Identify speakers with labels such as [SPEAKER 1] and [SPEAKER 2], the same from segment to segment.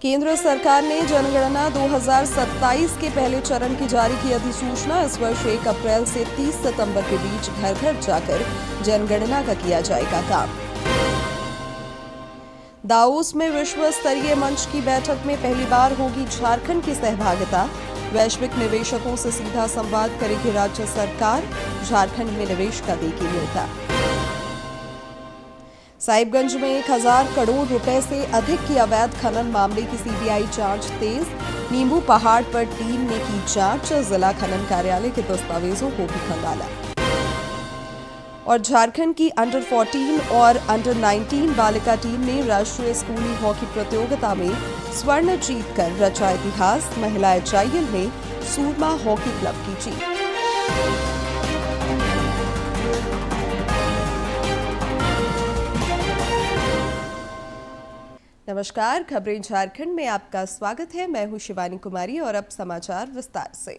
[SPEAKER 1] केंद्र सरकार ने जनगणना 2027 के पहले चरण की जारी की अधिसूचना। इस वर्ष 1 अप्रैल से 30 सितंबर के बीच घर घर जाकर जनगणना का किया जाएगा काम। दावोस में विश्व स्तरीय मंच की बैठक में पहली बार होगी झारखंड की सहभागिता। वैश्विक निवेशकों से सीधा संवाद करेगी राज्य सरकार। झारखंड में निवेश का देगी न्योता। साहिबगंज में 1000 करोड़ रुपए से अधिक की अवैध खनन मामले की सीबीआई जांच तेज। नींबू पहाड़ पर टीम ने की जांच। जिला खनन कार्यालय के दस्तावेजों को भी खंगाला। और झारखंड की अंडर 14 और अंडर 19 बालिका टीम ने राष्ट्रीय स्कूली हॉकी प्रतियोगिता में स्वर्ण जीतकर रचा इतिहास। महिला एचआईएल में सूरमा हॉकी क्लब की जीत। नमस्कार, खबरें झारखंड में आपका स्वागत है। मैं हूं शिवानी कुमारी और अब समाचार विस्तार से।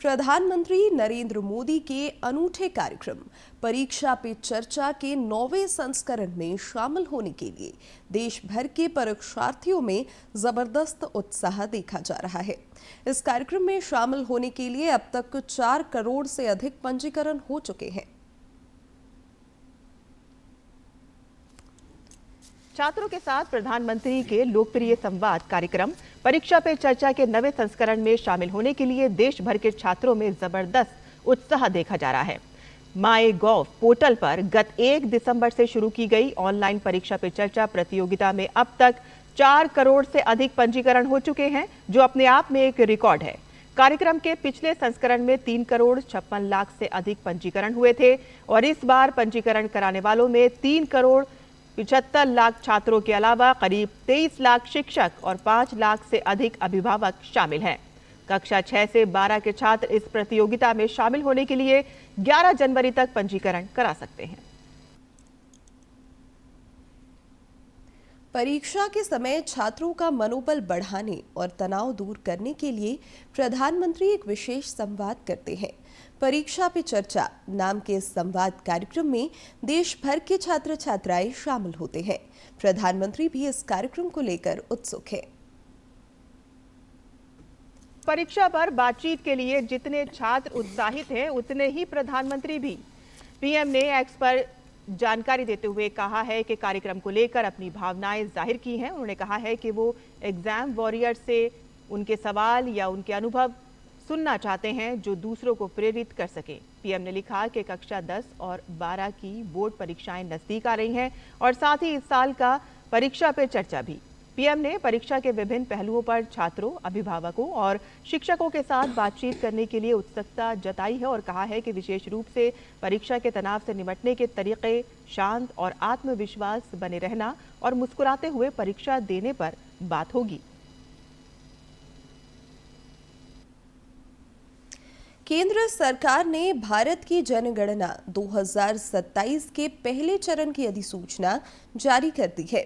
[SPEAKER 1] प्रधानमंत्री नरेंद्र मोदी के अनूठे कार्यक्रम परीक्षा पे चर्चा के 9वें संस्करण में शामिल होने के लिए देश भर के परीक्षार्थियों में जबरदस्त उत्साह देखा जा रहा है। इस कार्यक्रम में शामिल होने के लिए अब तक 4 करोड़ से अधिक पंजीकरण हो चुके हैं।
[SPEAKER 2] छात्रों के साथ प्रधानमंत्री के लोकप्रिय संवाद कार्यक्रम परीक्षा पे चर्चा के 9वें संस्करण में शामिल होने के लिए देश भर के छात्रों में जबरदस्त उत्साह देखा जा रहा है। माईगॉव पोर्टल पर गत 1 दिसंबर से शुरू की गई ऑनलाइन परीक्षा पे चर्चा प्रतियोगिता में अब तक 4 करोड़ से अधिक पंजीकरण हो चुके हैं, जो अपने आप में एक रिकॉर्ड है। कार्यक्रम के पिछले संस्करण में 3 करोड़ 56 लाख से अधिक पंजीकरण हुए थे और इस बार पंजीकरण कराने वालों में 3 करोड़ 75 लाख छात्रों के अलावा करीब 23 लाख शिक्षक और 5 लाख से अधिक अभिभावक शामिल हैं। कक्षा 6 से 12 के छात्र इस प्रतियोगिता में शामिल होने के लिए 11 जनवरी तक पंजीकरण करा सकते हैं।
[SPEAKER 1] परीक्षा के समय छात्रों का मनोबल बढ़ाने और तनाव दूर करने के लिए प्रधानमंत्री एक विशेष संवाद करते हैं। परीक्षा पे चर्चा नाम के इस संवाद कार्यक्रम में देश भर के छात्र छात्राएं शामिल होते हैं। प्रधानमंत्री भी इस कार्यक्रम को लेकर उत्सुक हैं।
[SPEAKER 2] परीक्षा पर बातचीत के लिए जितने छात्र उत्साहित हैं, उतने ही प्रधानमंत्री भी। पीएम ने एक्स पर जानकारी देते हुए कहा है कि कार्यक्रम को लेकर अपनी भावनाएं जाहिर की हैं। उन्होंने कहा है कि वो एग्जाम वॉरियर से उनके सवाल या उनके अनुभव सुनना चाहते हैं, जो दूसरों को प्रेरित कर सके। पीएम ने लिखा कि कक्षा 10 और 12 की बोर्ड परीक्षाएं नजदीक आ रही हैं और साथ ही इस साल का परीक्षा पे चर्चा भी। पीएम ने परीक्षा के विभिन्न पहलुओं पर छात्रों, अभिभावकों और शिक्षकों के साथ बातचीत करने के लिए उत्सुकता जताई है और कहा है कि विशेष रूप से परीक्षा के तनाव से निपटने के तरीके, शांत और आत्मविश्वास बने रहना और मुस्कुराते हुए परीक्षा देने पर बात होगी।
[SPEAKER 1] केंद्र सरकार ने भारत की जनगणना 2027 के पहले चरण की अधिसूचना जारी कर दी है।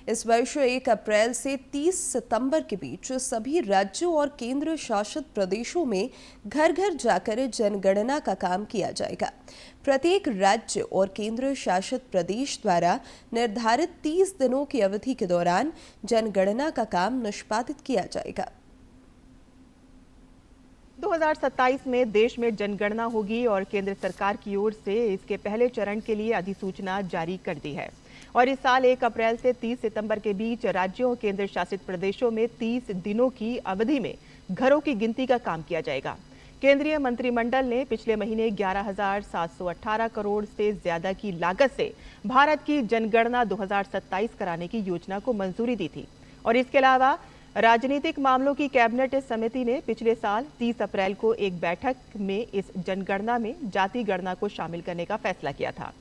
[SPEAKER 1] इस वर्ष 1 अप्रैल से 30 सितंबर के बीच सभी राज्यों और केंद्र शासित प्रदेशों में घर घर जाकर जनगणना का काम किया जाएगा। प्रत्येक राज्य और केंद्र शासित प्रदेश द्वारा निर्धारित 30 दिनों की अवधि के दौरान जनगणना का काम निष्पादित किया जाएगा।
[SPEAKER 2] 2027 में देश में जनगणना होगी और केंद्र सरकार की ओर से इसके पहले चरण के लिए अधिसूचना जारी कर दी है। और इस साल 1 अप्रैल से 30 सितंबर के बीच राज्यों और केंद्र शासित प्रदेशों में 30 दिनों की अवधि में घरों की गिनती का काम किया जाएगा। केंद्रीय मंत्रिमंडल ने पिछले महीने 11,718 करोड़ से ज्यादा की लागत से भारत की जनगणना 2027 कराने की योजना को मंजूरी दी थी। और इसके अलावा राजनीतिक मामलों की कैबिनेट समिति ने पिछले साल 30 अप्रैल को एक बैठक में इस जनगणना में जाति गणना को शामिल करने का फैसला किया था।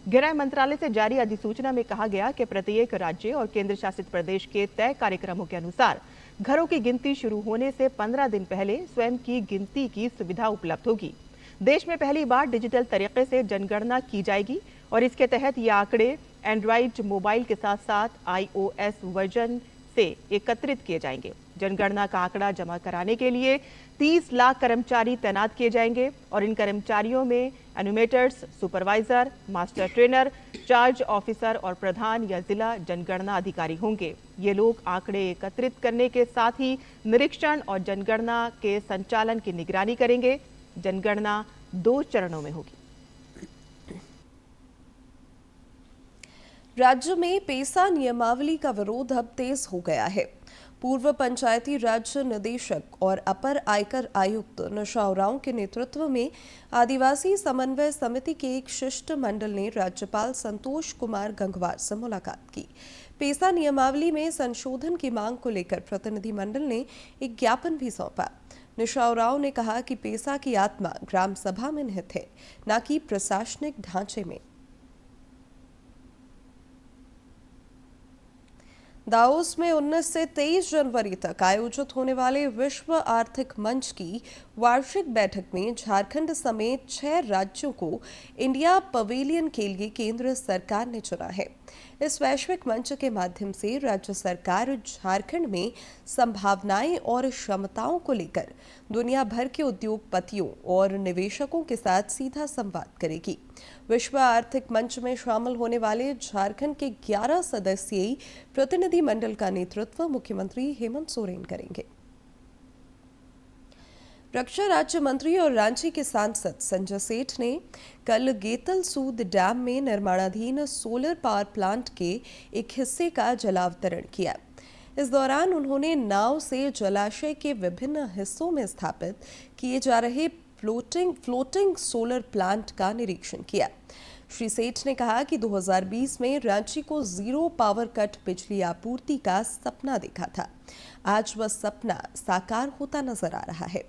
[SPEAKER 2] गृह मंत्रालय से जारी अधिसूचना में कहा गया कि प्रत्येक राज्य और केंद्र शासित प्रदेश के तय कार्यक्रमों के अनुसार घरों की गिनती शुरू होने से 15 दिन पहले स्वयं की गिनती की सुविधा उपलब्ध होगी। देश में पहली बार डिजिटल तरीके से जनगणना की जाएगी और इसके तहत ये आंकड़े एंड्रॉइड मोबाइल के साथ साथ iOS वर्जन से एकत्रित किए जाएंगे। जनगणना का आंकड़ा जमा कराने के लिए 30 लाख कर्मचारी तैनात किए जाएंगे और इन कर्मचारियों में enumerators, supervisor, master trainer, charge officer और प्रधान या जिला जनगणना अधिकारी होंगे। ये लोग आंकड़े एकत्रित करने के साथ ही निरीक्षण और जनगणना के संचालन की निगरानी करेंगे। जनगणना 2 चरणों में होगी।
[SPEAKER 1] राज्य में पेसा नियमावली का विरोध अब तेज हो गया है। पूर्व पंचायती राज निदेशक और अपर आयकर आयुक्त निशा उरांव के नेतृत्व में आदिवासी समन्वय समिति के एक शिष्टमंडल ने राज्यपाल संतोष कुमार गंगवार से मुलाकात की। पेसा नियमावली में संशोधन की मांग को लेकर प्रतिनिधिमंडल ने एक ज्ञापन भी सौंपा। निशा उरांव ने कहा कि पेसा की आत्मा ग्राम सभा में निहित है, न कि प्रशासनिक ढांचे में। दावोस में 19 से 23 जनवरी तक आयोजित होने वाले विश्व आर्थिक मंच की वार्षिक बैठक में झारखंड समेत 6 राज्यों को इंडिया पवेलियन के लिए केंद्र सरकार ने चुना है। इस वैश्विक मंच के माध्यम से राज्य सरकार झारखंड में संभावनाएं और क्षमताओं को लेकर दुनिया भर के उद्योगपतियों और निवेशकों के साथ सीधा संवाद करेगी। विश्व आर्थिक मंच में शामिल होने वाले झारखंड के 11 सदस्यीय प्रतिनिधिमंडल का नेतृत्व मुख्यमंत्री हेमंत सोरेन करेंगे। रक्षा राज्य मंत्री और रांची के सांसद संजय सेठ ने कल गेतल सूद डैम में निर्माणाधीन सोलर पावर प्लांट के एक हिस्से का जलावतरण किया। इस दौरान उन्होंने नाव से जलाशय के विभिन्न हिस्सों में स्थापित किए जा रहे फ्लोटिंग सोलर प्लांट का निरीक्षण किया। श्री सेठ ने कहा कि 2020 में रांची को जीरो पावर कट बिजली आपूर्ति का सपना देखा था। आज वह सपना साकार होता नजर आ रहा है।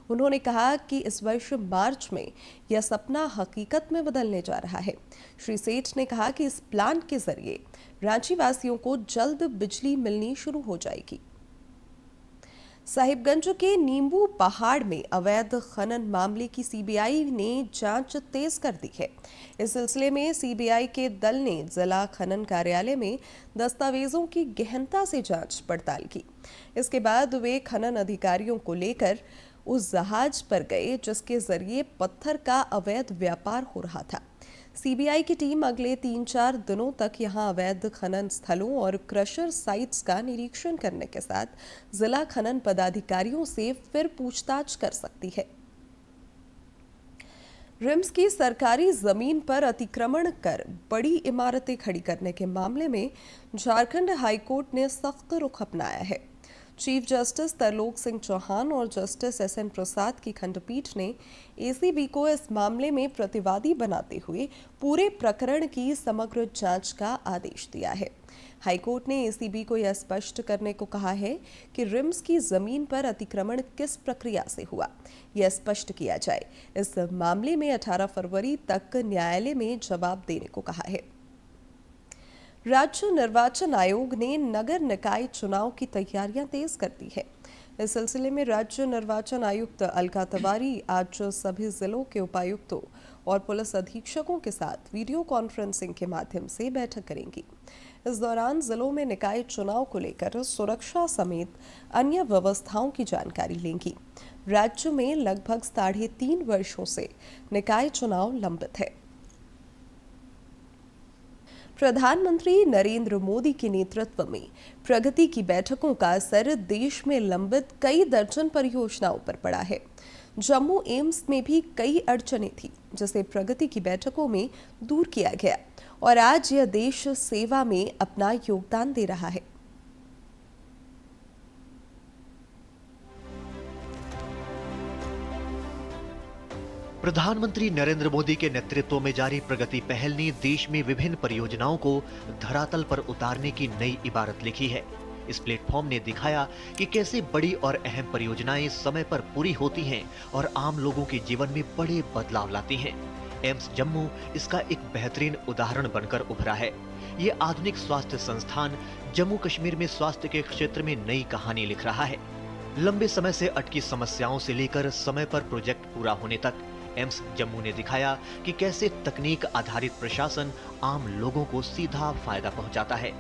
[SPEAKER 1] उन्होंने कहा कि इस वर्ष मार्च में यह सपना हकीकत में बदलने जा रहा है। श्री सेठ ने कहा कि इस प्लांट के जरिए रांची वासियों को जल्द बिजली मिलनी शुरू हो जाएगी। साहिबगंज के नींबू पहाड़ में अवैध खनन मामले की सीबीआई ने जांच तेज कर दी है। इस सिलसिले में सीबीआई के दल ने जिला खनन कार्यालय में दस्तावेजों की गहनता से जांच पड़ताल की। इसके बाद वे खनन अधिकारियों को लेकर उस जहाज पर गए जिसके जरिए पत्थर का अवैध व्यापार हो रहा था। सीबीआई की टीम अगले 3-4 दिनों तक यहां अवैध खनन स्थलों और क्रशर साइट्स का निरीक्षण करने के साथ जिला खनन पदाधिकारियों से फिर पूछताछ कर सकती है। रिम्स की सरकारी जमीन पर अतिक्रमण कर बड़ी इमारतें खड़ी करने के मामले में झारखंड हाईकोर्ट ने सख्त रुख अपनाया है। चीफ जस्टिस तरलोक सिंह चौहान और जस्टिस एसएन प्रसाद की खंडपीठ ने एसीबी को इस मामले में प्रतिवादी बनाते हुए पूरे प्रकरण की समग्र जांच का आदेश दिया है। हाईकोर्ट ने एसीबी को यह स्पष्ट करने को कहा है कि रिम्स की जमीन पर अतिक्रमण किस प्रक्रिया से हुआ, यह स्पष्ट किया जाए। इस मामले में 18 फरवरी तक न्यायालय में जवाब देने को कहा है। राज्य निर्वाचन आयोग ने नगर निकाय चुनाव की तैयारियां तेज कर दी है। इस सिलसिले में राज्य निर्वाचन आयुक्त अलका तिवारी आज सभी जिलों के उपायुक्तों और पुलिस अधीक्षकों के साथ वीडियो कॉन्फ्रेंसिंग के माध्यम से बैठक करेंगी। इस दौरान जिलों में निकाय चुनाव को लेकर सुरक्षा समेत अन्य व्यवस्थाओं की जानकारी लेंगी। राज्य में लगभग 3.5 वर्षों से निकाय चुनाव लंबित है। प्रधानमंत्री नरेंद्र मोदी के नेतृत्व में प्रगति की बैठकों का असर देश में लंबित कई दर्जन परियोजनाओं पर पड़ा है। जम्मू एम्स में भी कई अड़चनें थी जिसे प्रगति की बैठकों में दूर किया गया और आज यह देश सेवा में अपना योगदान दे रहा है।
[SPEAKER 3] प्रधानमंत्री नरेंद्र मोदी के नेतृत्व में जारी प्रगति पहल ने देश में विभिन्न परियोजनाओं को धरातल पर उतारने की नई इबारत लिखी है। इस प्लेटफॉर्म ने दिखाया कि कैसे बड़ी और अहम परियोजनाएं समय पर पूरी होती हैं और आम लोगों के जीवन में बड़े बदलाव लाती हैं। एम्स जम्मू इसका एक बेहतरीन उदाहरण बनकर उभरा है। ये आधुनिक स्वास्थ्य संस्थान जम्मू कश्मीर में स्वास्थ्य के क्षेत्र में नई कहानी लिख रहा है। लंबे समय से अटकी समस्याओं से लेकर समय पर प्रोजेक्ट पूरा होने तक एम्स जम्मू ने दिखाया कि कैसे तकनीक आधारित प्रशासन आम लोगों को सीधा फायदा पहुंचाता है।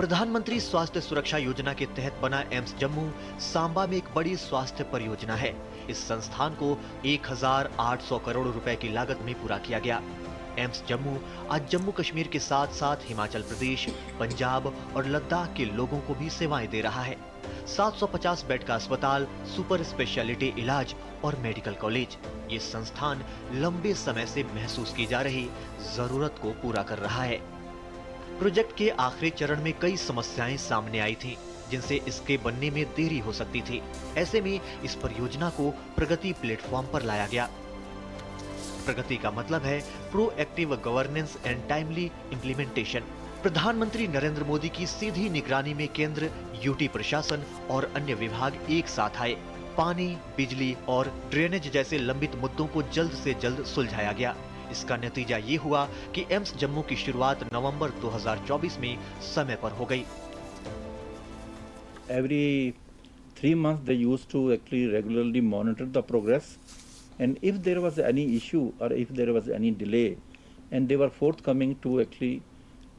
[SPEAKER 3] प्रधानमंत्री स्वास्थ्य सुरक्षा योजना के तहत बना एम्स जम्मू सांबा में एक बड़ी स्वास्थ्य परियोजना है। इस संस्थान को 1800 करोड़ रुपए की लागत में पूरा किया गया। एम्स जम्मू आज जम्मू कश्मीर के साथ साथ हिमाचल प्रदेश, पंजाब और लद्दाख के लोगों को भी सेवाएं दे रहा है। 750 बेड का अस्पताल, सुपर स्पेशलिटी इलाज और मेडिकल कॉलेज, ये संस्थान लंबे समय से महसूस की जा रही जरूरत को पूरा कर रहा है। प्रोजेक्ट के आखिरी चरण में कई समस्याएं सामने आई थीं, जिनसे इसके बनने में देरी हो सकती थी। ऐसे में इस परियोजना को प्रगति प्लेटफॉर्म पर लाया गया। प्रगति का मतलब है proactive governance and timely implementation. प्रधानमंत्री नरेंद्र मोदी की सीधी निगरानी में केंद्र, यूटी प्रशासन और अन्य विभाग एक साथ आए। पानी, बिजली और ड्रेनेज जैसे लंबित मुद्दों को जल्द से जल्द सुलझाया गया। इसका नतीजा ये हुआ कि एम्स जम्मू की शुरुआत नवंबर 2024 में समय पर हो गई।
[SPEAKER 4] Every 3 months they used to actually regularly monitor the progress, and if there was any issue or if there was any delay, and they were forthcoming to actually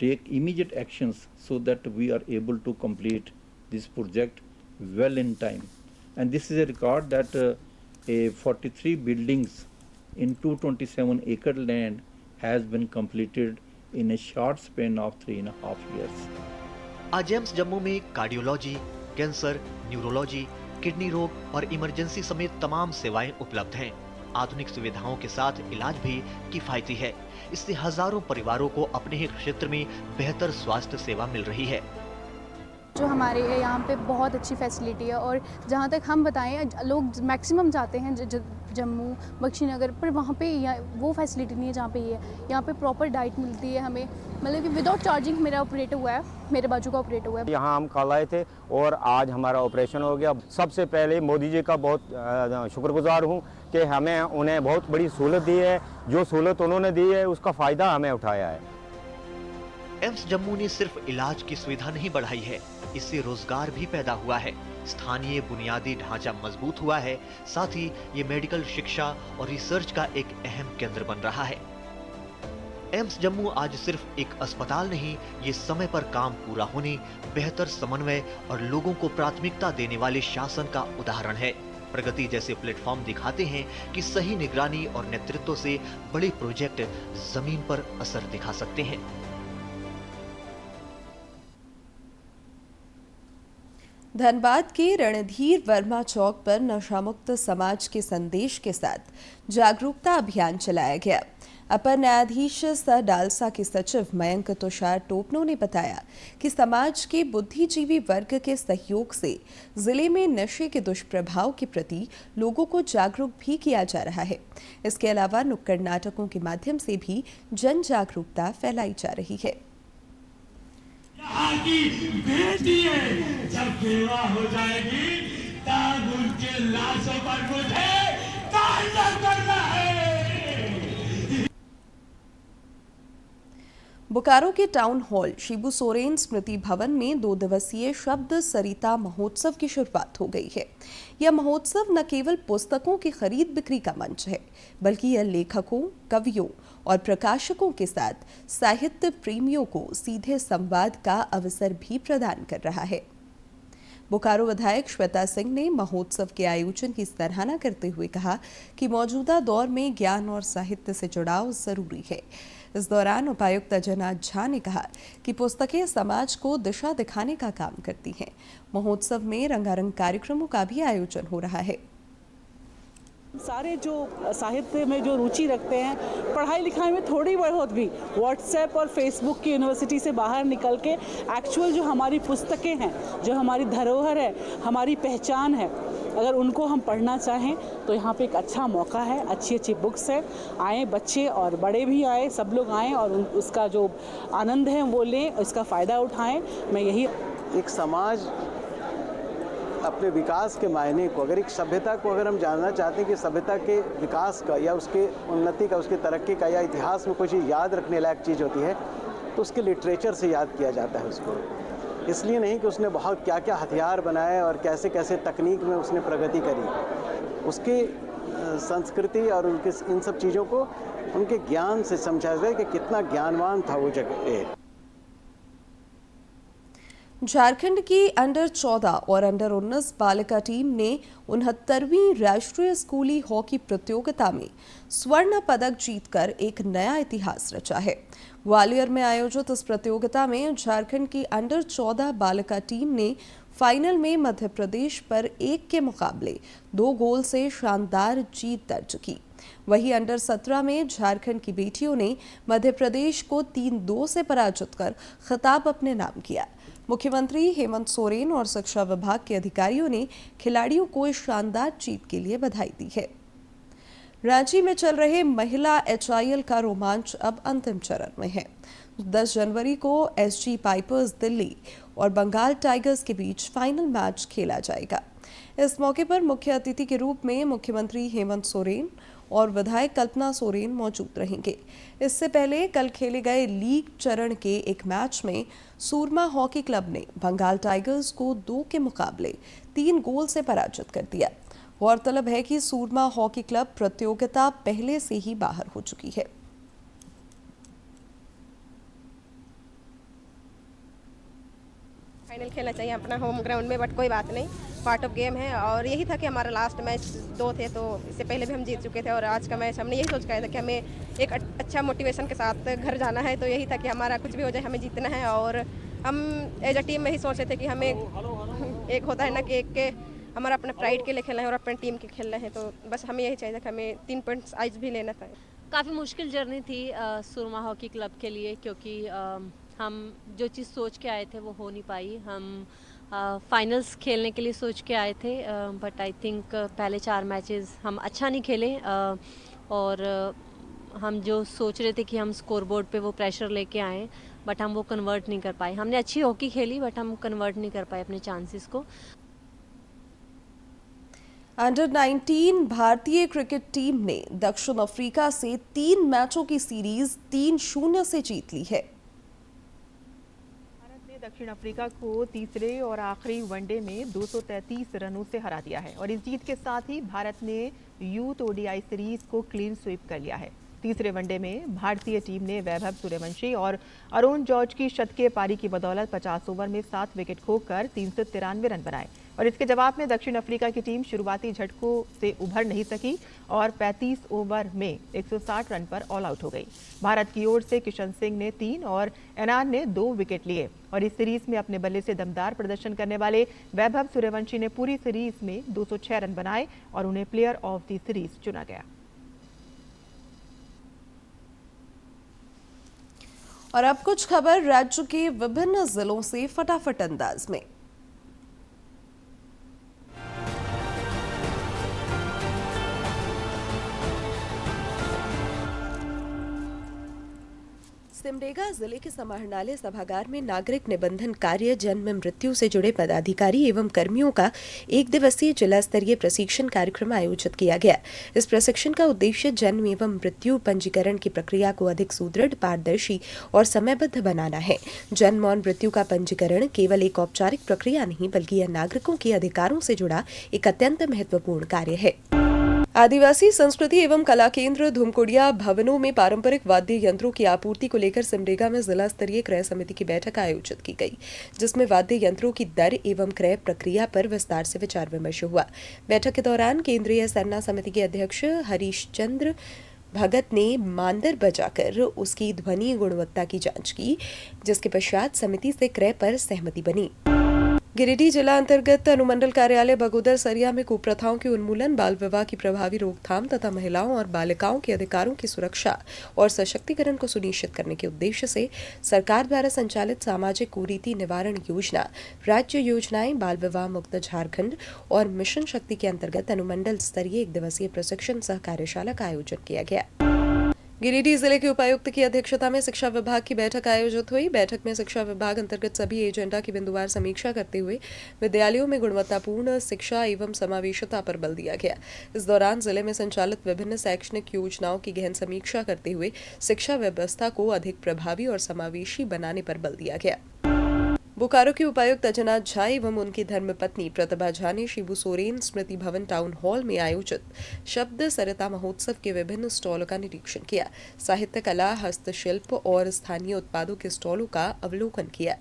[SPEAKER 4] take immediate actions so that we are able to complete this project well in time. And this is a record that 43 buildings in 227 acre land has been completed in a short span of 3.5 years.
[SPEAKER 3] आज AIIMS Jammu में cardiology, cancer, neurology, kidney रोग और emergency समेत तमाम सेवाएं उपलब्ध हैं। आधुनिक सुविधाओं के साथ इलाज भी किफायती है। इससे हजारों परिवारों को अपने ही क्षेत्र में बेहतर स्वास्थ्य सेवा मिल रही है।
[SPEAKER 5] जो हमारे यहाँ पे बहुत अच्छी फैसिलिटी है और जहाँ तक हम बताएं, लोग मैक्सिमम जाते हैं जम्मू, बख्शीनगर, पर वहाँ पे वो फैसिलिटी नहीं है जहाँ पे ये है। यहाँ पे प्रॉपर डाइट मिलती है हमें, मतलब कि विदाउट चार्जिंग मेरा ऑपरेट हुआ है, मेरे बाजू का ऑपरेट हुआ है।
[SPEAKER 6] यहाँ हम कल आए थे और आज हमारा ऑपरेशन हो गया। सबसे पहले मोदी जी का बहुत शुक्रगुजार हूँ कि हमें उन्हें बहुत बड़ी सहूलत दी है। जो सहूलत उन्होंने दी है उसका फ़ायदा हमें उठाया है।
[SPEAKER 3] एम्स जम्मू ने सिर्फ इलाज की सुविधा नहीं बढ़ाई है, इससे रोजगार भी पैदा हुआ है। स्थानीय बुनियादी ढांचा मजबूत हुआ है, साथ ही ये मेडिकल शिक्षा और रिसर्च का एक अहम केंद्र बन रहा है। एम्स जम्मू आज सिर्फ एक अस्पताल नहीं, ये समय पर काम पूरा होने, बेहतर समन्वय और लोगों को प्राथमिकता देने वाले शासन का उदाहरण है। प्रगति जैसे प्लेटफॉर्म दिखाते हैं कि सही निगरानी और नेतृत्व से बड़े प्रोजेक्ट जमीन पर असर दिखा सकते हैं।
[SPEAKER 1] धनबाद के रणधीर वर्मा चौक पर नशामुक्त समाज के संदेश के साथ जागरूकता अभियान चलाया गया। अपर न्यायाधीश सर डालसा के सचिव मयंक तुषार टोपनो ने बताया कि समाज के बुद्धिजीवी वर्ग के सहयोग से जिले में नशे के दुष्प्रभाव के प्रति लोगों को जागरूक भी किया जा रहा है। इसके अलावा नुक्कड़ नाटकों के माध्यम से भी जन जागरूकता फैलाई जा रही है।
[SPEAKER 7] यहाँ की बेटी है, जब विवाह हो जाएगी तब उनके लाशों पर मुझे तांडव करना है।
[SPEAKER 1] बोकारो के टाउन हॉल शिबू सोरेन स्मृति भवन में 2 दिवसीय शब्द सरिता महोत्सव की शुरुआत हो गई है। यह महोत्सव न केवल पुस्तकों की खरीद बिक्री का मंच है, बल्कि यह लेखकों, कवियों और प्रकाशकों के साथ साहित्य प्रेमियों को सीधे संवाद का अवसर भी प्रदान कर रहा है। बोकारो विधायक श्वेता सिंह ने महोत्सव के आयोजन की सराहना करते हुए कहा कि मौजूदा दौर में ज्ञान और साहित्य से जुड़ाव जरूरी है। इस दौरान उपायुक्त अजनाथ झा ने कहा कि पुस्तकें समाज को दिशा दिखाने का काम करती हैं। महोत्सव में रंगारंग कार्यक्रमों का भी आयोजन हो रहा है।
[SPEAKER 8] सारे जो साहित्य में जो रुचि रखते हैं, पढ़ाई लिखाई में थोड़ी बहुत भी व्हाट्सएप और फेसबुक की यूनिवर्सिटी से बाहर निकल के एक्चुअल जो हमारी पुस्तकें हैं, जो हमारी धरोहर है, हमारी पहचान है, अगर उनको हम पढ़ना चाहें तो यहाँ पे एक अच्छा मौका है। अच्छी अच्छी बुक्स है, आए बच्चे और बड़े भी आए, सब लोग आएँ और उसका जो आनंद है वो लें, इसका फ़ायदा उठाएँ। मैं यही
[SPEAKER 9] एक समाज अपने विकास के मायने को, अगर एक सभ्यता को अगर हम जानना चाहते हैं कि सभ्यता के विकास का या उसके उन्नति का, उसके तरक्की का या इतिहास में कोई चीज़ याद रखने लायक चीज़ होती है तो उसके लिटरेचर से याद किया जाता है उसको। इसलिए नहीं कि उसने बहुत क्या क्या हथियार बनाए और कैसे कैसे तकनीक में उसने प्रगति करी, उसके संस्कृति और उनके इन सब चीज़ों को उनके ज्ञान से समझा जाए कि कितना ज्ञानवान था वो जगह।
[SPEAKER 1] झारखंड की अंडर 14 और अंडर 19 बालिका टीम ने 69वीं राष्ट्रीय स्कूली हॉकी प्रतियोगिता में स्वर्ण पदक जीतकर एक नया इतिहास रचा है। ग्वालियर में आयोजित इस प्रतियोगिता में झारखंड की अंडर 14 बालिका टीम ने फाइनल में मध्य प्रदेश पर 1 के मुकाबले 2 गोल से शानदार जीत दर्ज की। वहीं अंडर 17 में झारखंड की बेटियों ने मध्य प्रदेश को 3-2 से पराजित कर खिताब अपने नाम किया। मुख्यमंत्री हेमंत सोरेन और शिक्षा विभाग के अधिकारियों ने खिलाड़ियों को इस शानदार जीत के लिए बधाई दी है। रांची में चल रहे महिला HIL का रोमांच अब अंतिम चरण में है। 10 जनवरी को SG पाइपर्स दिल्ली और बंगाल टाइगर्स के बीच फाइनल मैच खेला जाएगा। इस मौके पर मुख्य अतिथि के रूप में मुख्यमंत्री हेमंत सोरेन और विधायक कल्पना सोरेन मौजूद रहेंगे। इससे पहले कल खेले गए लीग चरण के एक मैच में सूरमा हॉकी क्लब ने बंगाल टाइगर्स को 2 के मुकाबले 3 गोल से पराजित कर दिया। गौरतलब है कि सूरमा हॉकी क्लब प्रतियोगिता पहले से ही बाहर हो चुकी है।
[SPEAKER 10] फाइनल खेलना चाहिए अपना होम ग्राउंड में, बट कोई बात नहीं, पार्ट ऑफ गेम है। और यही था कि हमारा लास्ट मैच 2 थे, तो इससे पहले भी हम जीत चुके थे और आज का मैच हमने यही सोच के आया था कि हमें एक अच्छा मोटिवेशन के साथ घर जाना है। तो यही था कि हमारा कुछ भी हो जाए हमें जीतना है। और हम एज अ टीम में ही सोचे थे कि हमें एक होता है ना कि एक के हमारा अपने प्राइड के लिए खेलना है और अपने टीम के खेलना है। तो बस हमें यही चाहिए था कि हमें 3 पॉइंट्स आज भी लेना था।
[SPEAKER 11] काफ़ी मुश्किल जर्नी थी सुरमा हॉकी क्लब के लिए, क्योंकि हम जो चीज़ सोच के आए थे वो हो नहीं पाई। हम फाइनल्स खेलने के लिए सोच के आए थे, बट आई थिंक पहले 4 मैचेस हम अच्छा नहीं खेले और हम जो सोच रहे थे कि हम स्कोर बोर्ड पे वो प्रेशर लेके आए, बट हम वो कन्वर्ट नहीं कर पाए। हमने अच्छी हॉकी खेली बट हम कन्वर्ट नहीं कर पाए अपने चांसेस को।
[SPEAKER 1] अंडर 19 भारतीय क्रिकेट टीम ने दक्षिण अफ्रीका से 3 मैचों की सीरीज 3-0 से जीत ली है।
[SPEAKER 2] दक्षिण अफ्रीका को तीसरे और आखिरी वनडे में 233 रनों से हरा दिया है और इस जीत के साथ ही भारत ने यूथ ODI सीरीज को क्लीन स्वीप कर लिया है। तीसरे वनडे में भारतीय टीम ने वैभव सूर्यवंशी और अरुण जॉर्ज की शतकीय पारी की बदौलत 50 ओवर में 7 विकेट खोकर 393 रन बनाए और इसके जवाब में दक्षिण अफ्रीका की टीम शुरुआती झटकों से उभर नहीं सकी और 35 ओवर में 160 रन पर ऑल आउट हो गई। भारत की ओर से किशन सिंह ने 3 और एनान ने 2 विकेट लिए और इस सीरीज में अपने बल्ले से दमदार प्रदर्शन करने वाले वैभव सूर्यवंशी ने पूरी सीरीज में 206 रन बनाए और उन्हें प्लेयर ऑफ द सीरीज चुना गया।
[SPEAKER 1] और अब कुछ खबर राज्य के विभिन्न जिलों से फटाफट अंदाज में। सिमडेगा जिले के समाहरणालय सभागार में नागरिक निबंधन कार्य, जन्म मृत्यु से जुड़े पदाधिकारी एवं कर्मियों का 1 दिवसीय जिला स्तरीय प्रशिक्षण कार्यक्रम आयोजित किया गया। इस प्रशिक्षण का उद्देश्य जन्म एवं मृत्यु पंजीकरण की प्रक्रिया को अधिक सुदृढ़, पारदर्शी और समयबद्ध बनाना है। जन्म और मृत्यु का पंजीकरण केवल एक औपचारिक प्रक्रिया नहीं बल्कि यह नागरिकों के अधिकारों से जुड़ा एक अत्यंत महत्वपूर्ण कार्य है। आदिवासी संस्कृति एवं कला केंद्र धुमकुड़िया भवनों में पारंपरिक वाद्य यंत्रों की आपूर्ति को लेकर सिमडेगा में जिला स्तरीय क्रय समिति की बैठक आयोजित की गई, जिसमें वाद्य यंत्रों की दर एवं क्रय प्रक्रिया पर विस्तार से विचार विमर्श हुआ। बैठक के दौरान केंद्रीय सरना समिति के अध्यक्ष हरीश चंद्र भगत ने मानदर बजाकर उसकी ध्वनि गुणवत्ता की जांच की, जिसके पश्चात समिति से क्रय पर सहमति बनी। गिरिडीह जिला अंतर्गत अनुमंडल कार्यालय बगोदर सरिया में कुप्रथाओं के उन्मूलन, बाल विवाह की प्रभावी रोकथाम तथा महिलाओं और बालिकाओं के अधिकारों की सुरक्षा और सशक्तिकरण को सुनिश्चित करने के उद्देश्य से सरकार द्वारा संचालित सामाजिक कुरीति निवारण योजना, राज्य योजनाएं, बाल विवाह मुक्त झारखंड और मिशन शक्ति के अंतर्गत अनुमंडल स्तरीय 1 दिवसीय प्रशिक्षण सह कार्यशाला का आयोजन किया गया। गिरिडीह जिले के उपायुक्त की अध्यक्षता में शिक्षा विभाग की बैठक आयोजित हुई। बैठक में शिक्षा विभाग अंतर्गत सभी एजेंडा की बिंदुवार समीक्षा करते हुए विद्यालयों में गुणवत्तापूर्ण शिक्षा एवं समावेशिता पर बल दिया गया। इस दौरान जिले में संचालित विभिन्न शैक्षणिक योजनाओं की गहन समीक्षा करते हुए शिक्षा व्यवस्था को अधिक प्रभावी और समावेशी बनाने पर बल दिया गया। बोकारो के उपायुक्त अजनाथ झा एवं उनकी धर्मपत्नी प्रतिभा झा ने शिबू सोरेन स्मृति भवन टाउन हॉल में आयोजित शब्द सरिता महोत्सव के विभिन्न स्टॉलों का निरीक्षण किया। साहित्य, कला, हस्तशिल्प और स्थानीय उत्पादों के स्टॉलों का अवलोकन किया।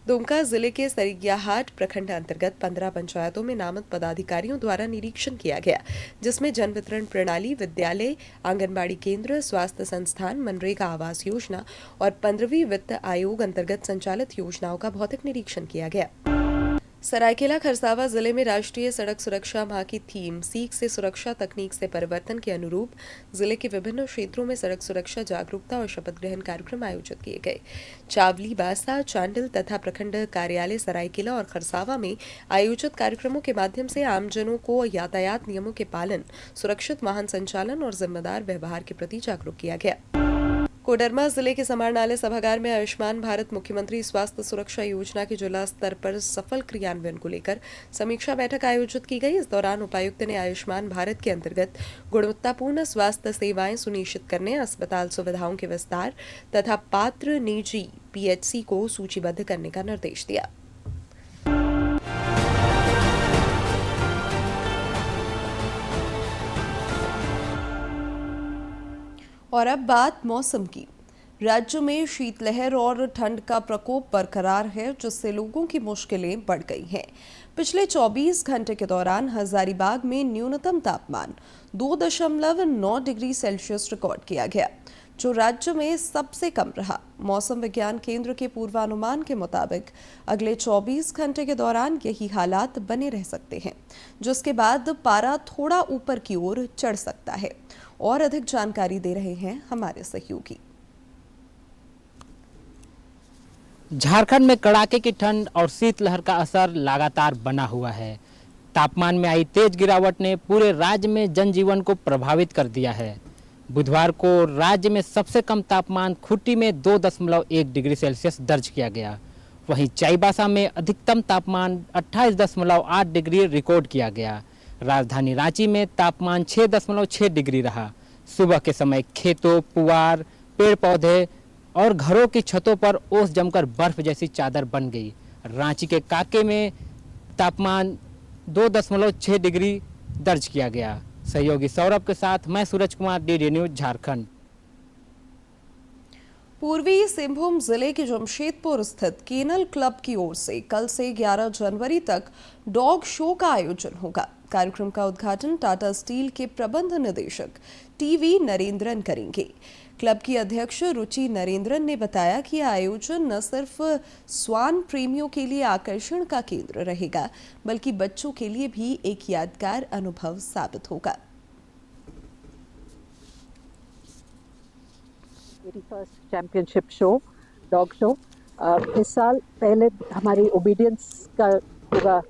[SPEAKER 1] दुमका जिले के सरियाहाट प्रखंड अंतर्गत 15 पंचायतों में नामित पदाधिकारियों द्वारा निरीक्षण किया गया, जिसमें जन वितरण प्रणाली, विद्यालय, आंगनबाड़ी केंद्र, स्वास्थ्य संस्थान, मनरेगा आवास योजना और 15वीं वित्त आयोग अंतर्गत संचालित योजनाओं का भौतिक निरीक्षण किया गया। सरायकेला खरसावा जिले में राष्ट्रीय सड़क सुरक्षा माह की थीम सीख से सुरक्षा, तकनीक से परिवर्तन के अनुरूप जिले के विभिन्न क्षेत्रों में सड़क सुरक्षा जागरूकता और शपथ ग्रहण कार्यक्रम आयोजित किए गए। चावली, बासा, चांडिल तथा प्रखंड कार्यालय सरायकेला और खरसावा में आयोजित कार्यक्रमों के माध्यम से आमजनों को यातायात नियमों के पालन, सुरक्षित वाहन संचालन और जिम्मेदार व्यवहार के प्रति जागरूक किया गया। कोडरमा जिले के समाहरणालय सभागार में आयुष्मान भारत मुख्यमंत्री स्वास्थ्य सुरक्षा योजना के जिला स्तर पर सफल क्रियान्वयन को लेकर समीक्षा बैठक आयोजित की गई। इस दौरान उपायुक्त ने आयुष्मान भारत के अंतर्गत गुणवत्तापूर्ण स्वास्थ्य सेवाएं सुनिश्चित करने, अस्पताल सुविधाओं के विस्तार तथा पात्र निजी पीएचसी को सूचीबद्ध करने का निर्देश दिया। और अब बात मौसम की। राज्य में शीतलहर और ठंड का प्रकोप बरकरार है, जिससे लोगों की मुश्किलें बढ़ गई हैं। पिछले 24 घंटे के दौरान हजारीबाग में न्यूनतम तापमान 2.9 डिग्री सेल्सियस रिकॉर्ड किया गया, जो राज्य में सबसे कम रहा। मौसम विज्ञान केंद्र के पूर्वानुमान के मुताबिक अगले 24 घंटे के दौरान यही हालात बने रह सकते हैं, जिसके बाद पारा थोड़ा ऊपर की ओर चढ़ सकता है। और अधिक जानकारी दे रहे हैं हमारे सहयोगी।
[SPEAKER 12] झारखंड में कड़ाके की ठंड और शीतलहर का असर लगातार बना हुआ है। तापमान में आई तेज गिरावट ने पूरे राज्य में जनजीवन को प्रभावित कर दिया है। बुधवार को राज्य में सबसे कम तापमान खूंटी में 2.1 डिग्री सेल्सियस दर्ज किया गया। वहीं चाईबासा में अधिकतम तापमान 28.8 डिग्री रिकॉर्ड किया गया। राजधानी रांची में तापमान 6.6 डिग्री रहा। सुबह के समय खेतों, पुआर, पेड़ पौधे और घरों की छतों पर ओस जमकर बर्फ जैसी चादर बन गई। रांची के काके में तापमान 2.6 डिग्री दर्ज किया गया। सहयोगी सौरभ के साथ मैं सूरज कुमार, डीडी न्यूज, झारखंड।
[SPEAKER 1] पूर्वी सिंहभूम जिले के जमशेदपुर स्थित केनल क्लब की ओर से कल से 11 जनवरी तक डॉग शो का आयोजन होगा। कार्यक्रम का उद्घाटन टाटा स्टील के प्रबंध निदेशक टीवी नरेंद्रन करेंगे। क्लब की अध्यक्ष रुचि नरेंद्रन ने बताया कि आयोजन न सिर्फ स्वान प्रेमियों के लिए आकर्षण का केंद्र रहेगा, बल्कि बच्चों के लिए भी एक यादगार अनुभव साबित होगा।
[SPEAKER 8] First championship show, dog show, इस साल पहले हमारी ओबीडियंस का होगा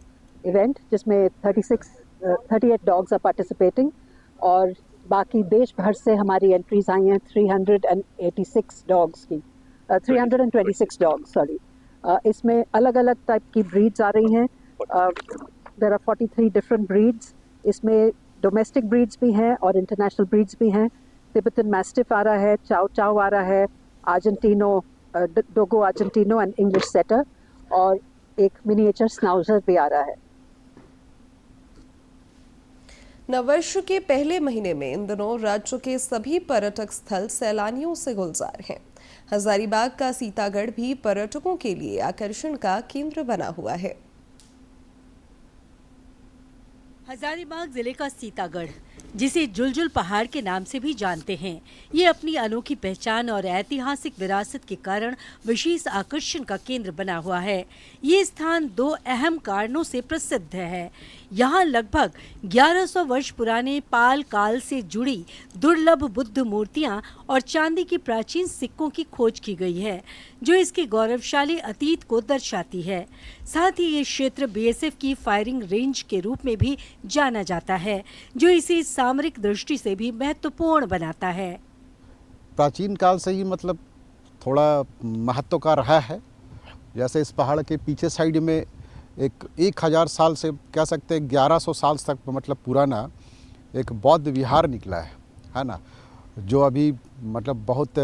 [SPEAKER 8] इवेंट, जिसमें 38 डॉग्स आर पार्टिसिपेटिंग और बाकी देश भर से हमारी एंट्रीज आई हैं 386 डॉग्स की, 326 डॉग्स सॉरी। इसमें अलग अलग टाइप की ब्रीड्स आ रही हैं। There are 43 different breeds. इसमें डोमेस्टिक ब्रीड्स भी हैं और इंटरनेशनल ब्रीड्स भी हैं। तिब्बतन मैस्टिफ आ रहा है, चाउ चाउ आ रहा है, Argentino, dogo Argentino and English setter, और एक मिनिएचर स्नाउजर भी आ रहा है।
[SPEAKER 1] नववर्ष के पहले महीने में इन दिनों राज्य के सभी पर्यटक स्थल सैलानियों से गुलजार हैं। हजारीबाग का सीतागढ़ भी पर्यटकों के लिए आकर्षण का केंद्र बना हुआ है।
[SPEAKER 13] हजारीबाग जिले का सीतागढ़, जिसे जुलजुल पहाड़ के नाम से भी जानते हैं, ये अपनी अनोखी पहचान और ऐतिहासिक विरासत के कारण विशेष आकर्षण का केंद्र बना हुआ है। ये स्थान 2 अहम कारणों से प्रसिद्ध है। यहाँ लगभग 1100 वर्ष पुराने पाल काल से जुड़ी दुर्लभ बुद्ध मूर्तियाँ और चांदी की प्राचीन सिक्कों की खोज की गई है, जो इसके गौरवशाली अतीत को दर्शाती है। साथ ही ये क्षेत्र बीएसएफ की फायरिंग रेंज के रूप में भी जाना जाता है, जो इसे सामरिक दृष्टि से भी महत्वपूर्ण बनाता है।
[SPEAKER 14] प्राचीन काल से ही मतलब थोड़ा महत्व का रहा है। जैसे इस पहाड़ के पीछे साइड में 1000 साल से कह सकते हैं 1100 साल तक मतलब पुराना एक बौद्ध विहार निकला है ना, जो अभी मतलब बहुत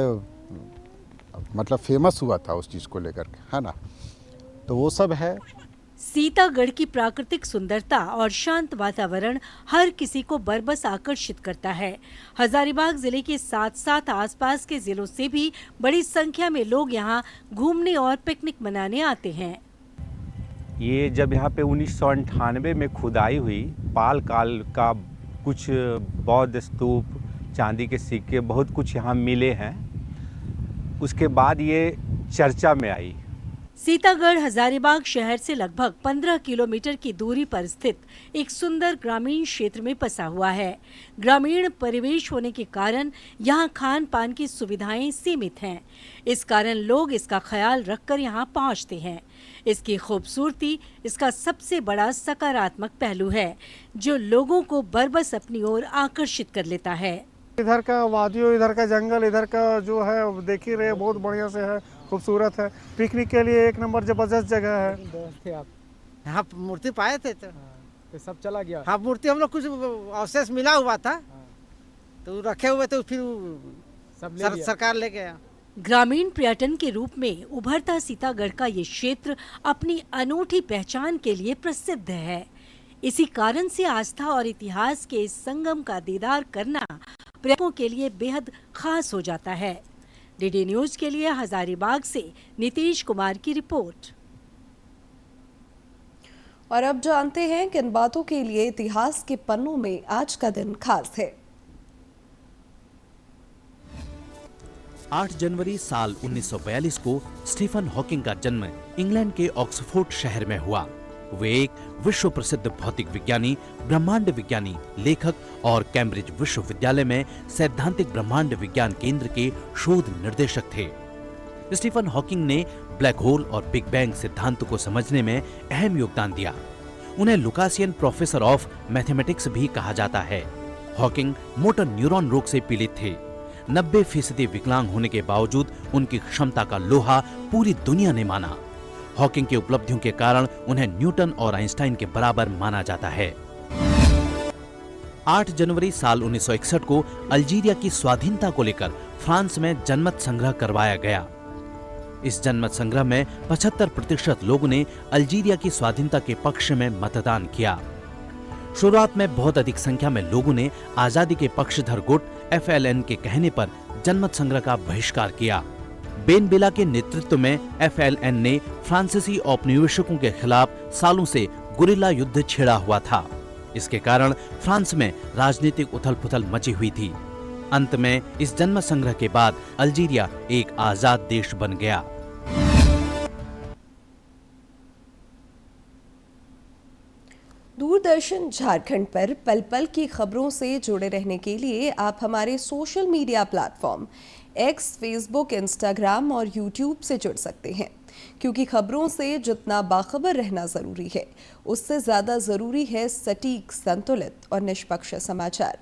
[SPEAKER 14] मतलब फेमस हुआ था उस चीज़ को लेकर के, है ना, तो वो सब है।
[SPEAKER 13] सीतागढ़ की प्राकृतिक सुंदरता और शांत वातावरण हर किसी को बरबस आकर्षित करता है। हजारीबाग जिले के साथ साथ आसपास के जिलों से भी बड़ी संख्या में लोग यहाँ घूमने और पिकनिक मनाने आते हैं।
[SPEAKER 15] ये जब यहाँ पे 1998 में खुदाई हुई, पाल काल का कुछ बौद्ध स्तूप, चांदी के सिक्के, बहुत कुछ यहाँ मिले हैं। उसके बाद ये चर्चा में आई।
[SPEAKER 13] सीतागढ़ हजारीबाग शहर से लगभग 15 किलोमीटर की दूरी पर स्थित एक सुंदर ग्रामीण क्षेत्र में बसा हुआ है। ग्रामीण परिवेश होने के कारण यहाँ खान पान की सुविधाएं सीमित हैं। इस कारण लोग इसका ख्याल रखकर यहाँ पहुँचते हैं। इसकी खूबसूरती इसका सबसे बड़ा सकारात्मक पहलू है, जो लोगों को बरबस अपनी ओर आकर्षित कर लेता है।
[SPEAKER 16] इधर का वादियों, इधर का जंगल, इधर का जो है देख ही रहे, बहुत बढ़िया से है, खूबसूरत है। पिकनिक के लिए एक नंबर जबरदस्त जगह है।
[SPEAKER 17] थे आप यहाँ मूर्ति पाए थे तो सब चला गया। हाँ, मूर्ति हम लोग कुछ अवशेष मिला हुआ था तो रखे हुए थे, फिर सरकार ले गया।
[SPEAKER 13] ग्रामीण पर्यटन के रूप में उभरता सीतागढ़ का ये क्षेत्र अपनी अनूठी पहचान के लिए प्रसिद्ध है। इसी कारण से आस्था और इतिहास के इस संगम का दीदार करना पर्यटकों के लिए बेहद खास हो जाता है। डीडी न्यूज के लिए हजारीबाग से नीतीश कुमार की रिपोर्ट।
[SPEAKER 1] और अब जानते हैं किन बातों के लिए इतिहास के पन्नों में आज का दिन खास है।
[SPEAKER 18] 8 जनवरी साल 1942 को स्टीफन हॉकिंग का जन्म इंग्लैंड के ऑक्सफोर्ड शहर में हुआ। वे एक विश्व प्रसिद्ध भौतिक विज्ञानी, ब्रह्मांड विज्ञानी, लेखक और कैम्ब्रिज विश्वविद्यालय में सैद्धांतिक ब्रह्मांड विज्ञान केंद्र के शोध निर्देशक थे। स्टीफन हॉकिंग ने ब्लैक होल और बिग बैंग सिद्धांत को समझने में अहम योगदान दिया। उन्हें लुकासियन प्रोफेसर ऑफ मैथमेटिक्स भी कहा जाता है। हॉकिंग मोटर न्यूरॉन रोग से पीड़ित थे। 90% विकलांग होने के बावजूद उनकी क्षमता का लोहा पूरी दुनिया ने माना। हॉकिंग की उपलब्धियों के कारण उन्हें न्यूटन और आइंस्टाइन के बराबर माना जाता है। 8 जनवरी साल 1961 को अल्जीरिया की स्वाधीनता को लेकर फ्रांस में जनमत संग्रह करवाया गया। इस जनमत संग्रह में 75% लोगों ने अल्जीरिया की स्वाधीनता के पक्ष में मतदान किया। शुरुआत में बहुत अधिक संख्या में लोगों ने आजादी के पक्षधर गुट FLN के कहने पर जनमत संग्रह का बहिष्कार किया। बेन बिला के नेतृत्व में FLN ने फ्रांसीसी औपनिवेशकों के खिलाफ सालों से गुरिल्ला युद्ध छेड़ा हुआ था। इसके कारण फ्रांस में राजनीतिक उथल-पुथल मची हुई थी। अंत में इस जनमत संग्रह के बाद अल्जीरिया एक आजाद देश बन गया।
[SPEAKER 1] दूरदर्शन झारखंड पर पल पल की खबरों से जुड़े रहने के लिए आप हमारे social media platform X, Facebook, Instagram और यूट्यूब से जुड़ सकते हैं, क्योंकि खबरों से जितना बाखबर रहना जरूरी है, उससे ज़्यादा ज़रूरी है सटीक, संतुलित और निष्पक्ष समाचार।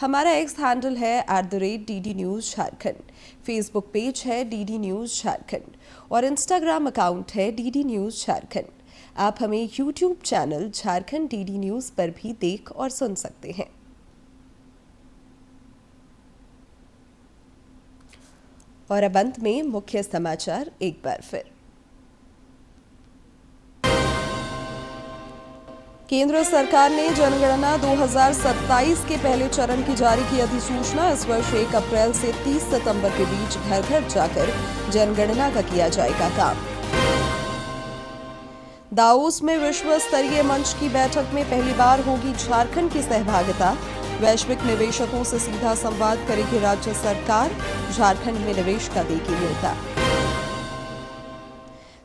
[SPEAKER 1] हमारा X हैंडल है @DD News Jharkhand, Facebook page है DD News झारखंड और इंस्टाग्राम अकाउंट है DD News झारखंड। आप हमें YouTube channel Jharkhand DD news पर भी देख और सुन सकते हैं। और अब अंत में मुख्य समाचार एक बार फिर। केंद्र सरकार ने जनगणना 2027 के पहले चरण की जारी की अधिसूचना। इस वर्ष 1 अप्रैल से 30 सितंबर के बीच घर घर जाकर जनगणना का किया जाएगा काम। दावोस में विश्व स्तरीय मंच की बैठक में पहली बार होगी झारखंड की सहभागिता। वैश्विक निवेशकों से सीधा संवाद करेगी राज्य सरकार, झारखंड में निवेश का देगी न्योता।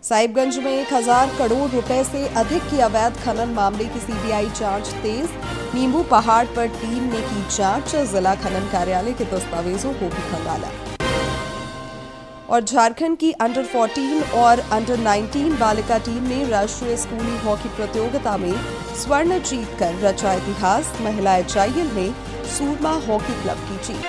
[SPEAKER 1] साहिबगंज में 1000 करोड़ रुपए से अधिक की अवैध खनन मामले की CBI जांच तेज। नींबू पहाड़ पर टीम ने की जांच, जिला खनन कार्यालय के दस्तावेजों को भी खंगाला। और झारखंड की अंडर 14 और अंडर 19 बालिका टीम ने राष्ट्रीय स्कूली हॉकी प्रतियोगिता में स्वर्ण जीतकर रचा इतिहास। महिला HIL में सूरमा हॉकी क्लब की जीत।